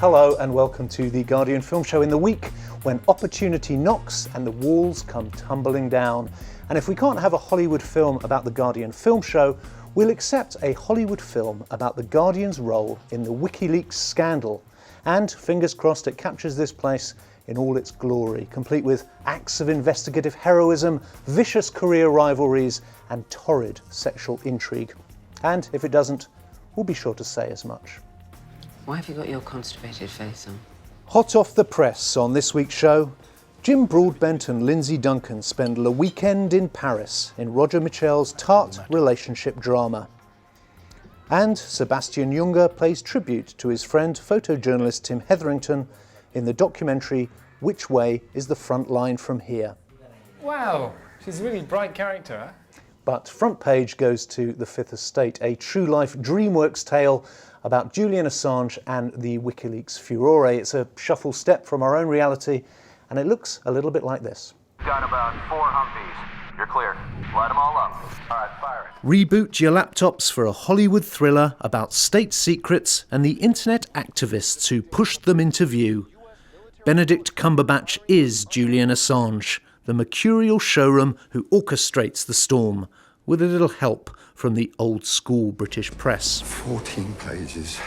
Hello and welcome to the Guardian Film Show in the week when opportunity knocks and the walls come tumbling down. And if we can't have a Hollywood film about the Guardian Film Show, we'll accept a Hollywood film about the Guardian's role in the WikiLeaks scandal. And fingers crossed it captures this place in all its glory, complete with acts of investigative heroism, vicious career rivalries and torrid sexual intrigue. And if it doesn't, we'll be sure to say as much. Why have you got your constipated face on? Hot off the press on this week's show, Jim Broadbent and Lindsay Duncan spend Le Weekend in Paris in Roger Michel's tart relationship drama. And Sebastian Junger plays tribute to his friend photojournalist Tim Hetherington in the documentary Which Way is the Front Line from Here? Wow, she's a really bright character, huh? But front page goes to The Fifth Estate, a true-life DreamWorks tale about Julian Assange and the WikiLeaks furore. It's a shuffle step from our own reality, and it looks a little bit like this. Got about 4 Humvees. You're clear. Light them all up. All right, fire it. Reboot your laptops for a Hollywood thriller about state secrets and the internet activists who pushed them into view. Benedict Cumberbatch is Julian Assange, the mercurial showroom who orchestrates the storm, with a little help from the old-school British press. 14 pages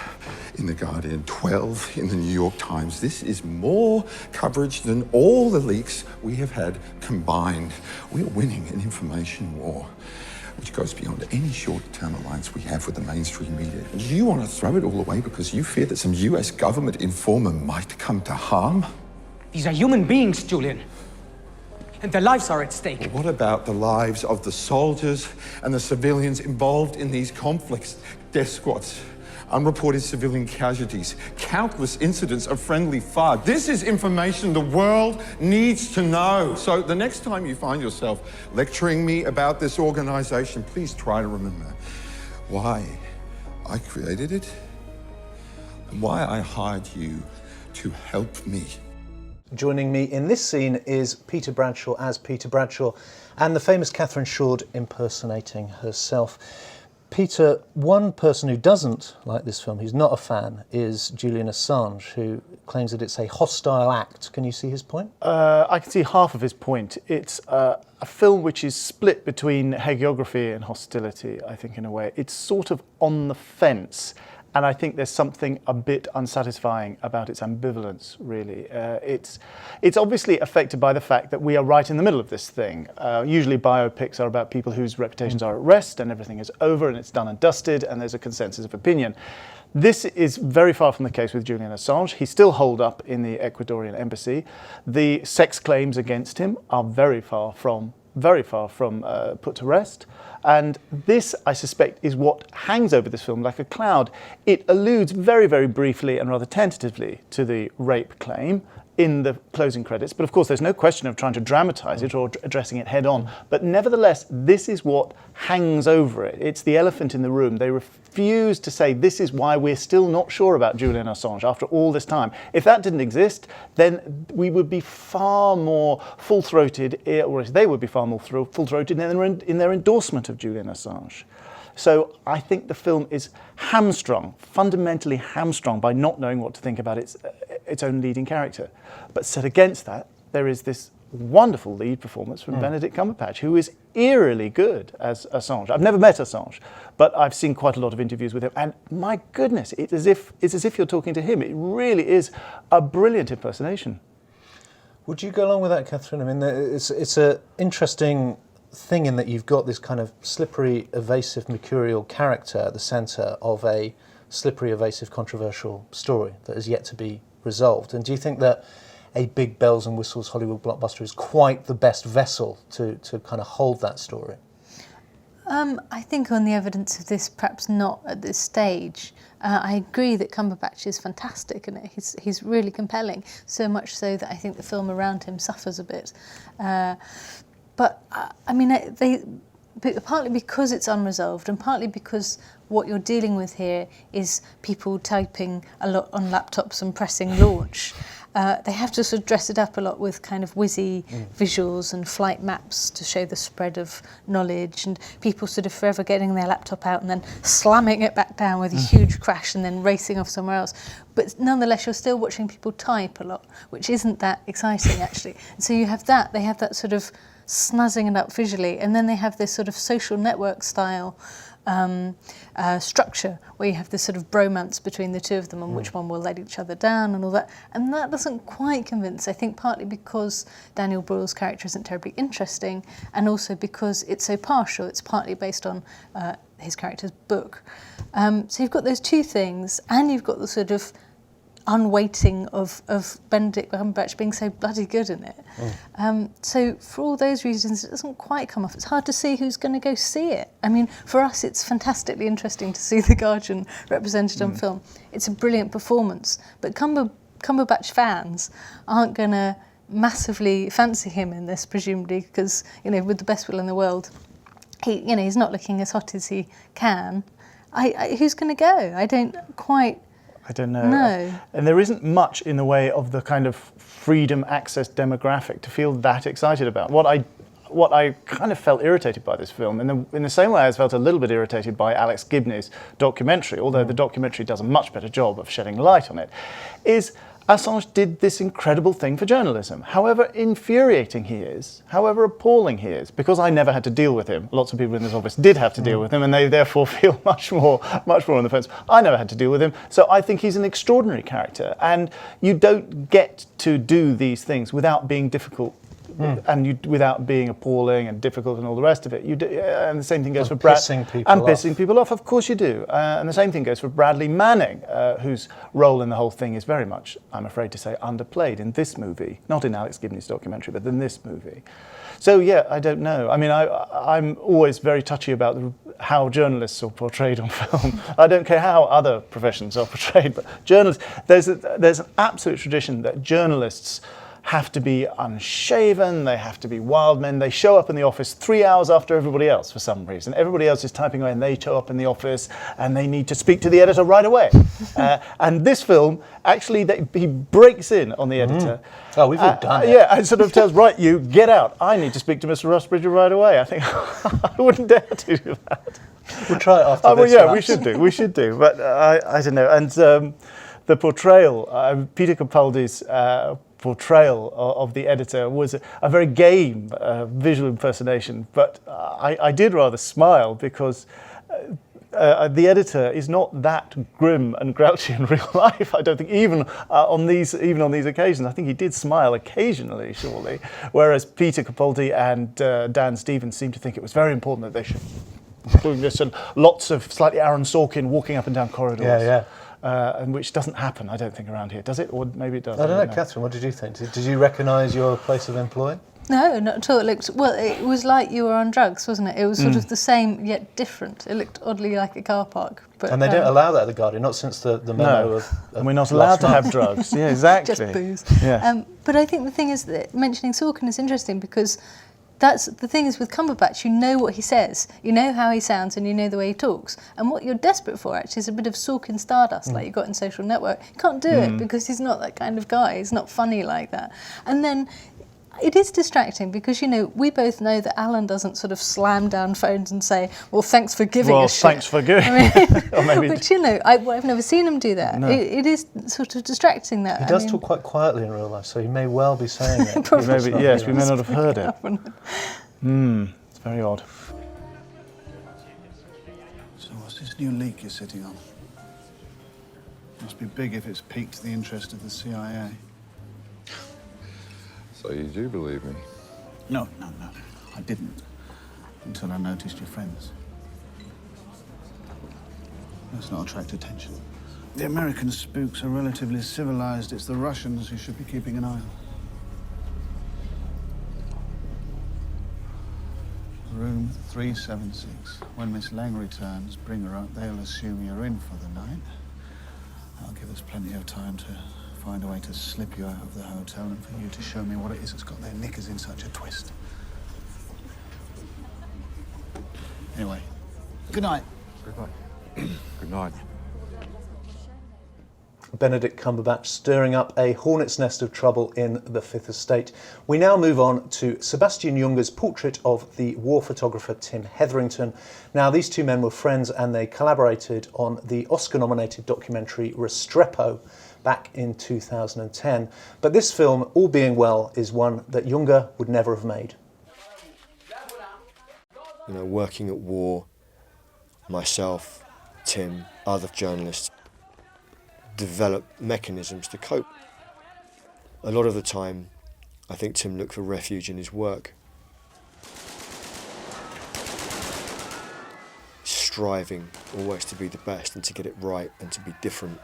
in The Guardian, 12 in the New York Times. This is more coverage than all the leaks we have had combined. We're winning an information war, which goes beyond any short-term alliance we have with the mainstream media. And you want to throw it all away because you fear that some US government informer might come to harm? These are human beings, Julian. And their lives are at stake. Well, what about the lives of the soldiers and the civilians involved in these conflicts? Death squads, unreported civilian casualties, countless incidents of friendly fire. This is information the world needs to know. So the next time you find yourself lecturing me about this organization, please try to remember why I created it and why I hired you to help me. Joining me in this scene is Peter Bradshaw as Peter Bradshaw and the famous Catherine Shoard impersonating herself. Peter, one person who doesn't like this film, who's not a fan, is Julian Assange, who claims that it's a hostile act. Can you see his point? I can see half of his point. It's a film which is split between hagiography and hostility, I think, in a way. It's sort of on the fence. And I think there's something a bit unsatisfying about its ambivalence, really. It's obviously affected by the fact that we are right in the middle of this thing. Usually biopics are about people whose reputations are at rest and everything is over and it's done and dusted and there's a consensus of opinion. This is very far from the case with Julian Assange. He's still holed up in the Ecuadorian embassy. The sex claims against him are very far from put to rest. And this, I suspect, is what hangs over this film like a cloud. It alludes very, very briefly and rather tentatively to the rape claim in the closing credits. But of course, there's no question of trying to dramatise it or addressing it head on. But nevertheless, this is what hangs over it. It's the elephant in the room. They refuse to say this is why we're still not sure about Julian Assange after all this time. If that didn't exist, then we would be far more full-throated, or they would be far more full-throated in their endorsement of Julian Assange. So I think the film is hamstrung, fundamentally hamstrung by not knowing what to think about its own leading character. But set against that, there is this wonderful lead performance from Benedict Cumberbatch, who is eerily good as Assange. I've never met Assange, but I've seen quite a lot of interviews with him, and my goodness, it's as if you're talking to him. It really is a brilliant impersonation. Would you go along with that, Catherine? I mean, it's an interesting thing in that you've got this kind of slippery, evasive, mercurial character at the centre of a slippery, evasive, controversial story that is yet to be resolved. And do you think that a big bells and whistles Hollywood blockbuster is quite the best vessel to kind of hold that story? I think on the evidence of this, perhaps not at this stage. I agree that Cumberbatch is fantastic and he's really compelling, so much so that I think the film around him suffers a bit. But I mean, partly because it's unresolved and partly because what you're dealing with here is people typing a lot on laptops and pressing launch. they have to sort of dress it up a lot with kind of whizzy visuals and flight maps to show the spread of knowledge, and people sort of forever getting their laptop out and then slamming it back down with a huge crash and then racing off somewhere else. But nonetheless, you're still watching people type a lot, which isn't that exciting actually. And so you have that, they have that sort of snuzzing it up visually, and then they have this sort of social network style structure where you have this sort of bromance between the two of them and which one will let each other down and all that. And that doesn't quite convince, I think, partly because Daniel Bruhl's character isn't terribly interesting, and also because it's so partial. It's partly based on his character's book. So you've got those two things, and you've got the sort of unweighting of Benedict Cumberbatch being so bloody good in it. So for all those reasons, it doesn't quite come off. It's hard to see who's going to go see it. I mean, for us, it's fantastically interesting to see The Guardian represented on film. It's a brilliant performance, but Cumberbatch fans aren't going to massively fancy him in this, presumably, because, you know, with the best will in the world, he's not looking as hot as he can. Who's going to go? I don't know. No. And there isn't much in the way of the kind of freedom access demographic to feel that excited about. What I kind of felt irritated by this film, in the same way I felt a little bit irritated by Alex Gibney's documentary, although the documentary does a much better job of shedding light on it, is Assange did this incredible thing for journalism. However infuriating he is, however appalling he is, because I never had to deal with him. Lots of people in this office did have to deal with him, and they therefore feel much more on the fence. I never had to deal with him, so I think he's an extraordinary character, and you don't get to do these things without being difficult. And without being appalling and difficult and all the rest of it, and the same thing goes for pissing people off. Of course you do, and the same thing goes for Bradley Manning, whose role in the whole thing is very much, I'm afraid to say, underplayed in this movie, not in Alex Gibney's documentary, but in this movie. So yeah, I don't know. I mean, I'm always very touchy about how journalists are portrayed on film. I don't care how other professions are portrayed, but journalists, there's an absolute tradition that journalists have to be unshaven, they have to be wild men. They show up in the office 3 hours after everybody else for some reason. Everybody else is typing away and they show up in the office and they need to speak to the editor right away. And this film, actually, he breaks in on the editor. Oh, we've all done it. Yeah, and sort of tells, right, you, get out. I need to speak to Mr. Rusbridger right away. I think I wouldn't dare to do that. We'll try it after this. Well, yeah, we should do. But I don't know. And the portrayal, Peter Capaldi's portrayal of the editor was a very game visual impersonation, but I did rather smile because the editor is not that grim and grouchy in real life. I don't think even on these occasions. I think he did smile occasionally, surely. Whereas Peter Capaldi and Dan Stevens seemed to think it was very important that they should do this, and lots of slightly Aaron Sorkin walking up and down corridors. Yeah. And which doesn't happen, I don't think, around here. Does it? Or maybe it does. I don't know, Catherine, what did you think? Did you recognise your place of employ? No, not at all. It was like you were on drugs, wasn't it? It was sort of the same yet different. It looked oddly like a car park. But, and they don't allow that at The Guardian, not since the memo of and we're not allowed to have drugs. Yeah, exactly. Just booze. Yes. But I think the thing is that mentioning Sorkin is interesting because that's the thing is with Cumberbatch, you know what he says, you know how he sounds, and you know the way he talks. And what you're desperate for actually is a bit of Sorkin stardust, like you got in Social Network. You can't do it because he's not that kind of guy. He's not funny like that. And then it is distracting because, you know, we both know that Alan doesn't sort of slam down phones and say, well, thanks for giving us shit. Thanks for giving. I mean, or maybe but, you know, I've never seen him do that. No. It is sort of distracting that. He does talk quite quietly in real life, so he may well be saying it. Yes, we may not have heard it. It's very odd. So what's this new leak you're sitting on? Must be big if it's piqued the interest of the CIA. So you do believe me? No. I didn't. Until I noticed your friends. Let's not attract attention. The American spooks are relatively civilized. It's the Russians who should be keeping an eye on. Room 376. When Miss Lang returns, bring her up. They'll assume you're in for the night. That'll give us plenty of time to find a way to slip you out of the hotel and for you to show me what it is that's got their knickers in such a twist. Anyway, good night. Good night. Good night. Benedict Cumberbatch stirring up a hornet's nest of trouble in the Fifth Estate. We now move on to Sebastian Junger's portrait of the war photographer Tim Hetherington. Now, these two men were friends and they collaborated on the Oscar-nominated documentary Restrepo back in 2010. But this film, all being well, is one that Junger would never have made. You know, working at war, myself, Tim, other journalists, develop mechanisms to cope. A lot of the time, I think Tim looked for refuge in his work. Striving always to be the best and to get it right and to be different.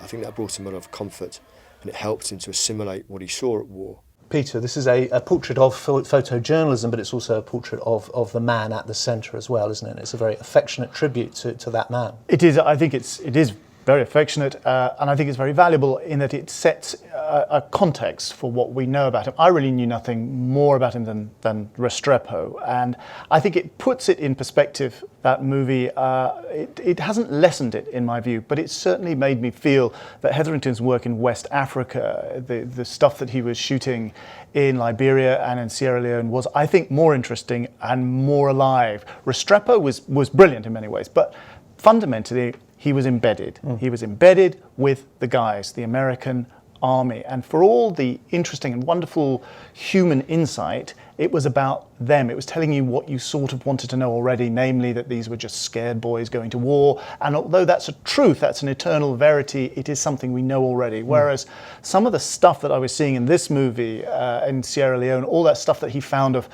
I think that brought him a lot of comfort and it helped him to assimilate what he saw at war. Peter, this is a portrait of photojournalism, but it's also a portrait of the man at the centre as well, isn't it? It's a very affectionate tribute to that man. It is. I think it is very affectionate, and I think it's very valuable in that it sets a context for what we know about him. I really knew nothing more about him than Restrepo, and I think it puts it in perspective, that movie. It hasn't lessened it, in my view, but it certainly made me feel that Hetherington's work in West Africa, the stuff that he was shooting in Liberia and in Sierra Leone was, I think, more interesting and more alive. Restrepo was brilliant in many ways, but fundamentally, he was embedded. He was embedded with the guys, the American army. And for all the interesting and wonderful human insight, it was about them. It was telling you what you sort of wanted to know already, namely that these were just scared boys going to war. And although that's a truth, that's an eternal verity, it is something we know already. Whereas some of the stuff that I was seeing in this movie, in Sierra Leone, all that stuff that he found of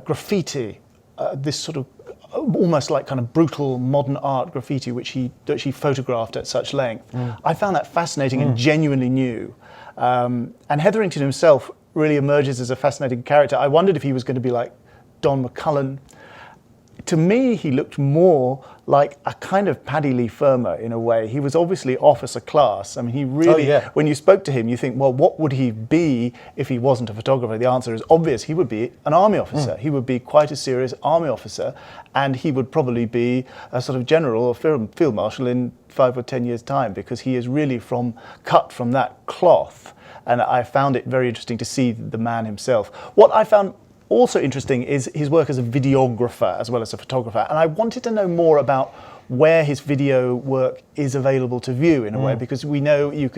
graffiti, this sort of almost like kind of brutal modern art graffiti which he photographed at such length. I found that fascinating and genuinely new. And Hetherington himself really emerges as a fascinating character. I wondered if he was going to be like Don McCullum. To me, he looked more like a kind of Paddy Lee Firmer in a way. He was obviously officer class. I mean, he really, when you spoke to him, you think, well, what would he be if he wasn't a photographer? The answer is obvious. He would be an army officer. He would be quite a serious army officer, and he would probably be a sort of general or field marshal in 5 or 10 years' time, because he is really cut from that cloth. And I found it very interesting to see the man himself. What I found also interesting is his work as a videographer as well as a photographer, and I wanted to know more about where his video work is available to view in a way, because we know you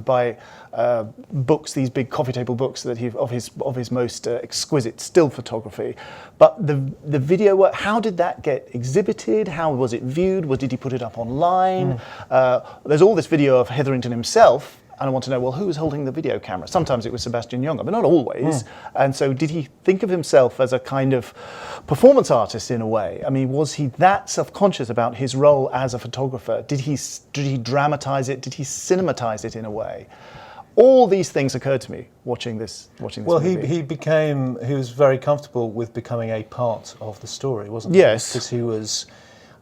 buy books, these big coffee table books that of his most exquisite still photography, but the video work, how did that get exhibited? How was it viewed? Did he put it up online? There's all this video of Hetherington himself. And I want to know, well, who was holding the video camera? Sometimes it was Sebastian Junger, but not always. And so did he think of himself as a kind of performance artist in a way? I mean, was he that self-conscious about his role as a photographer? Did he dramatize it? Did he cinematize it in a way? All these things occurred to me watching this movie. He was very comfortable with becoming a part of the story, wasn't he? Yes. Because he was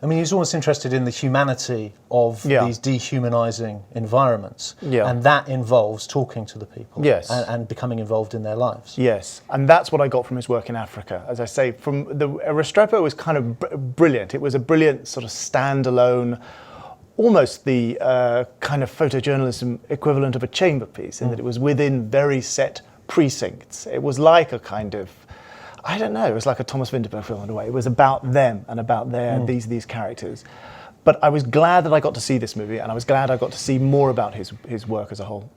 almost interested in the humanity of these dehumanizing environments. And that involves talking to the people and becoming involved in their lives. Yes, and that's what I got from his work in Africa. As I say, from the Restrepo was kind of brilliant. It was a brilliant sort of standalone, almost the kind of photojournalism equivalent of a chamber piece, in that it was within very set precincts. It was like a kind of, I don't know, it was like a Thomas Vinterberg film in a way. It was about them and about these characters. But I was glad that I got to see this movie, and I was glad I got to see more about his work as a whole.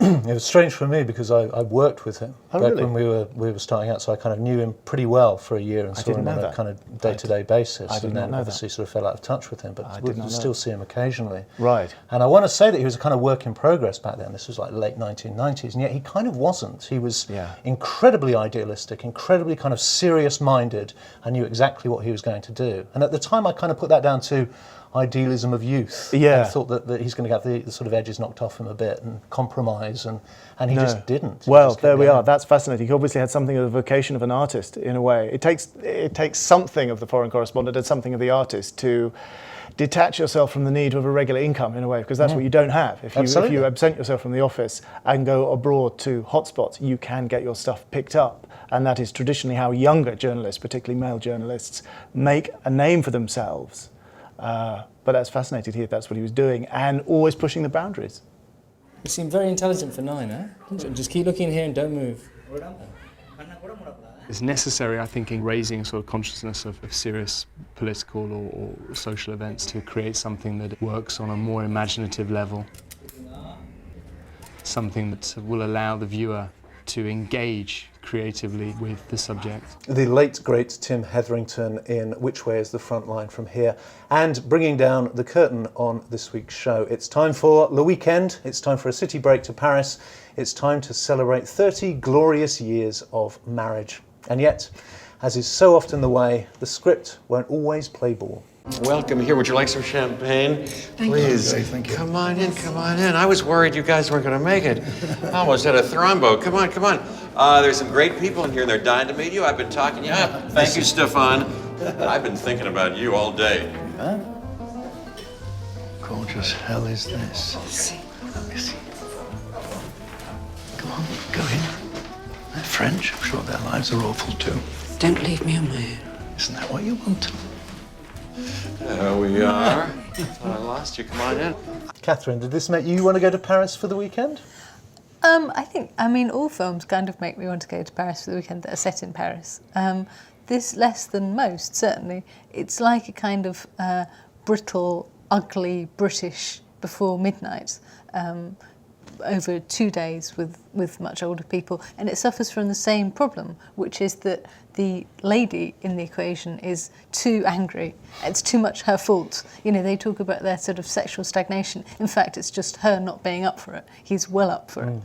It was strange for me because I worked with him back really? when we were starting out, so I kind of knew him pretty well for a year and saw him on a kind of day-to-day basis. I did not know obviously sort of fell out of touch with him, but we still see him occasionally. Right. And I want to say that he was a kind of work in progress back then. This was like late 1990s, and yet he kind of wasn't. He was incredibly idealistic, incredibly kind of serious-minded, and knew exactly what he was going to do. And at the time, I kind of put that down to idealism of youth. I thought that he's going to have the sort of edges knocked off him a bit and compromise, and he just didn't. Well, there we are. That's fascinating. He obviously had something of the vocation of an artist in a way. It takes something of the foreign correspondent and something of the artist to detach yourself from the need of a regular income in a way, because that's what you don't have. If you absent yourself from the office and go abroad to hotspots, you can get your stuff picked up. And that is traditionally how younger journalists, particularly male journalists, make a name for themselves. But that's fascinating to hear that's what he was doing, and always pushing the boundaries. You seem very intelligent for 9, eh? Just keep looking here and don't move. It's necessary, I think, in raising sort of consciousness of serious political or social events to create something that works on a more imaginative level. Something that will allow the viewer to engage creatively with the subject. The late, great Tim Hetherington in Which Way is the Front Line from Here, and bringing down the curtain on this week's show. It's time for the weekend, it's time for a city break to Paris, it's time to celebrate 30 glorious years of marriage. And yet, as is so often the way, the script won't always play ball. Welcome here. Would you like some champagne? Please. Thank you. Come on in, come on in. I was worried you guys weren't going to make it. I almost had a thrombo. Come on, come on. There's some great people in here, and they're dying to meet you. I've been talking to you. Thank you, Stefan. I've been thinking about you all day. Huh? Gorgeous hell is this? Missy. Come on, go in. They're French. I'm sure their lives are awful too. Don't leave me on my own. Isn't that what you want? There we are. I lost you. Come on in. Catherine, did this make you want to go to Paris for the weekend? I mean, all films kind of make me want to go to Paris for the weekend that are set in Paris. This less than most, certainly. It's like a kind of brittle, ugly British Before Midnight over 2 days with much older people. And it suffers from the same problem, which is that the lady in the equation is too angry. It's too much her fault. You know, they talk about their sort of sexual stagnation. In fact, it's just her not being up for it. He's well up for it.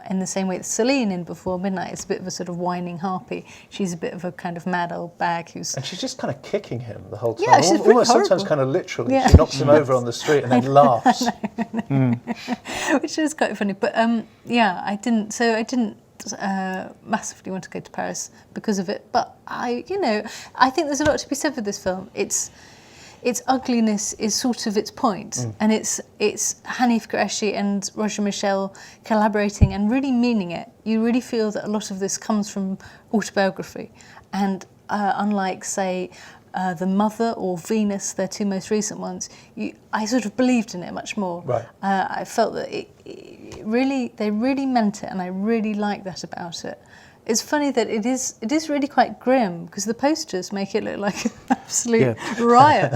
In the same way that Celine in Before Midnight is a bit of a sort of whining harpy. She's a bit of a kind of mad old bag who's... And she's just kind of kicking him the whole time. Yeah, she's pretty almost horrible. Sometimes kind of literally. Yeah. She knocks him over on the street and then laughs. Which is quite funny. But yeah, I didn't massively want to go to Paris because of it. But I think there's a lot to be said for this film. Its ugliness is sort of its point, and it's Hanif Qureshi and Roger Michel collaborating and really meaning it. You really feel that a lot of this comes from autobiography, and unlike, say, The Mother or Venus, their two most recent ones, I sort of believed in it much more. Right. I felt that they really meant it, and I really like that about it. It's funny that it is really quite grim because the posters make it look like an absolute riot,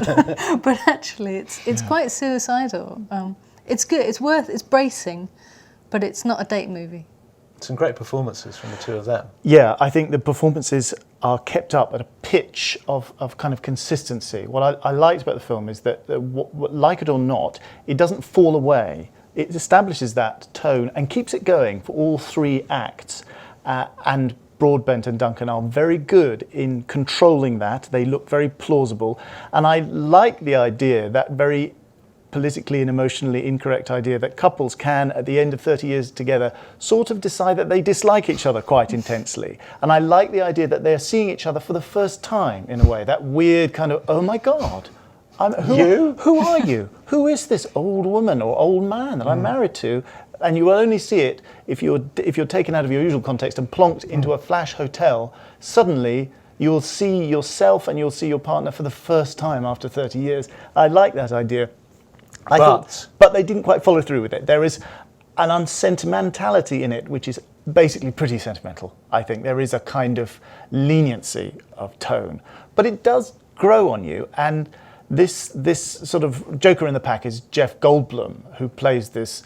but actually it's quite suicidal. It's good. It's bracing, but it's not a date movie. Some great performances from the two of them. Yeah, I think the performances are kept up at a pitch of kind of consistency. What I liked about the film is that, like it or not, it doesn't fall away. It establishes that tone and keeps it going for all 3 acts. And Broadbent and Duncan are very good in controlling that. They look very plausible. And I like the idea, that very politically and emotionally incorrect idea that couples can, at the end of 30 years together, sort of decide that they dislike each other quite intensely. And I like the idea that they're seeing each other for the first time, in a way. That weird kind of, oh my God, who are you? Who is this old woman or old man that I'm married to? And you will only see it if you're taken out of your usual context and plonked into a flash hotel. Suddenly, you'll see yourself and you'll see your partner for the first time after 30 years. I like that idea. But they didn't quite follow through with it. There is an unsentimentality in it, which is basically pretty sentimental, I think. There is a kind of leniency of tone. But it does grow on you, and this sort of joker in the pack is Jeff Goldblum, who plays this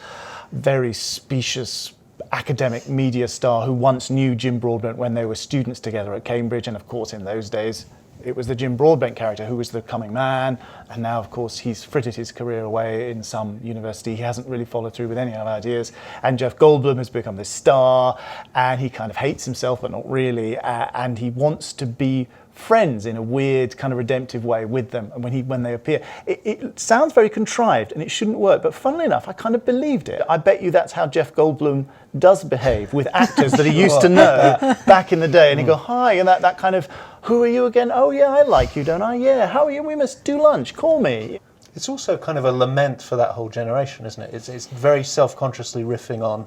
very specious academic media star who once knew Jim Broadbent when they were students together at Cambridge. And of course, in those days, it was the Jim Broadbent character who was the coming man. And now, of course, he's frittered his career away in some university. He hasn't really followed through with any of our ideas. And Jeff Goldblum has become this star, and he kind of hates himself, but not really. And he wants to be friends in a weird kind of redemptive way with them, and when they appear, it sounds very contrived and it shouldn't work, but funnily enough I kind of believed it. I bet you that's how Jeff Goldblum does behave with actors that he used to know back in the day, and he'd go, hi, and that kind of, who are you again? Oh yeah, I like you, don't I? Yeah, how are you? We must do lunch, call me. It's also kind of a lament for that whole generation, isn't it? It's very self-consciously riffing on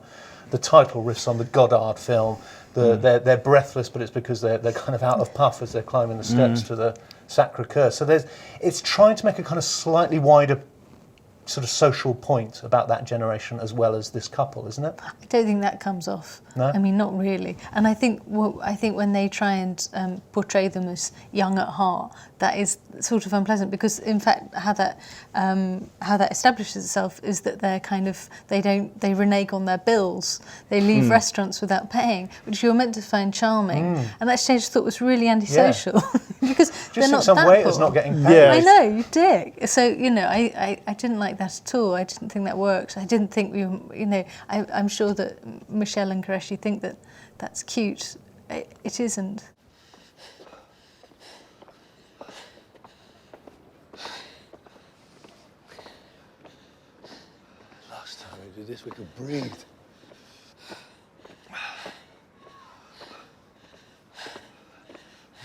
the title riffs on the Godard film. They're breathless, but it's because they're kind of out of puff as they're climbing the steps to Sacré-Cœur. So it's trying to make a kind of slightly wider sort of social point about that generation as well as this couple, isn't it? I don't think that comes off. No? I mean, not really. And I think when they try and portray them as young at heart, that is sort of unpleasant, because in fact how that establishes itself is that they're kind of they renege on their bills. They leave restaurants without paying, which you're meant to find charming. And that stage I thought was really antisocial because they're not some that waiters poor. not getting paid. I know, you dick. So I didn't like that at all. I didn't think that worked. I didn't think I'm sure that Michelle and Qureshi think that that's cute. It isn't. Last time we did this, we could breathe.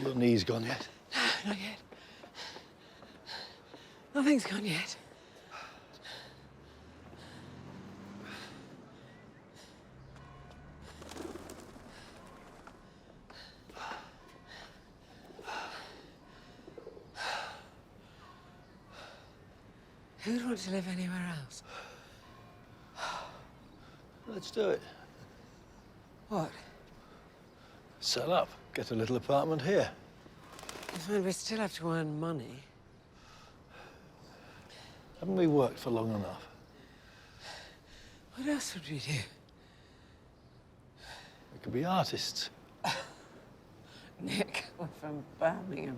Your knees gone yet? No, not yet. Nothing's gone yet. Who'd want to live anywhere else? Let's do it. What? Sell up, get a little apartment here. Fine, we still have to earn money. Haven't we worked for long enough? What else would we do? We could be artists. Nick, we're from Birmingham.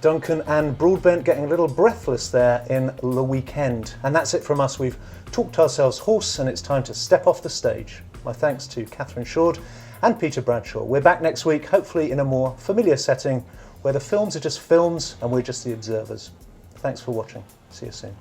Duncan and Broadbent getting a little breathless there in The Weekend. And that's it from us. We've talked ourselves hoarse and it's time to step off the stage. My thanks to Catherine Shoard and Peter Bradshaw. We're back next week, hopefully in a more familiar setting where the films are just films and we're just the observers. Thanks for watching. See you soon.